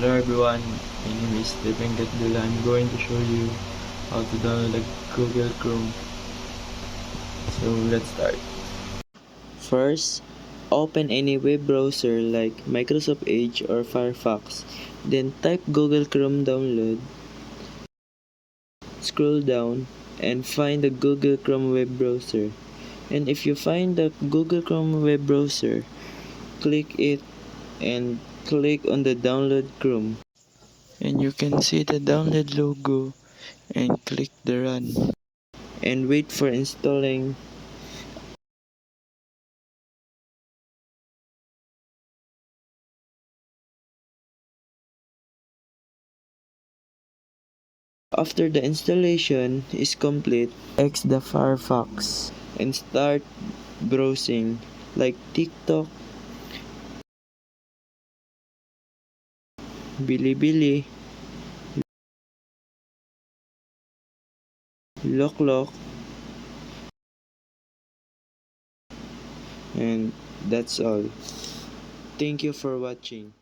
Hello everyone, my name is Stephen Gatdula. I'm going to show you how to download Google Chrome. So let's start. First, open any web browser like Microsoft Edge or Firefox. Then type Google Chrome download. Scroll down and find the Google Chrome web browser. And if you find the Google Chrome web browser, click it and click on the download Chrome. And you can see the download logo and click the run and wait for installing. After the installation is complete, exit the Firefox and start browsing like TikTok, Bilibili, Loklok, and that's all. Thank you for watching.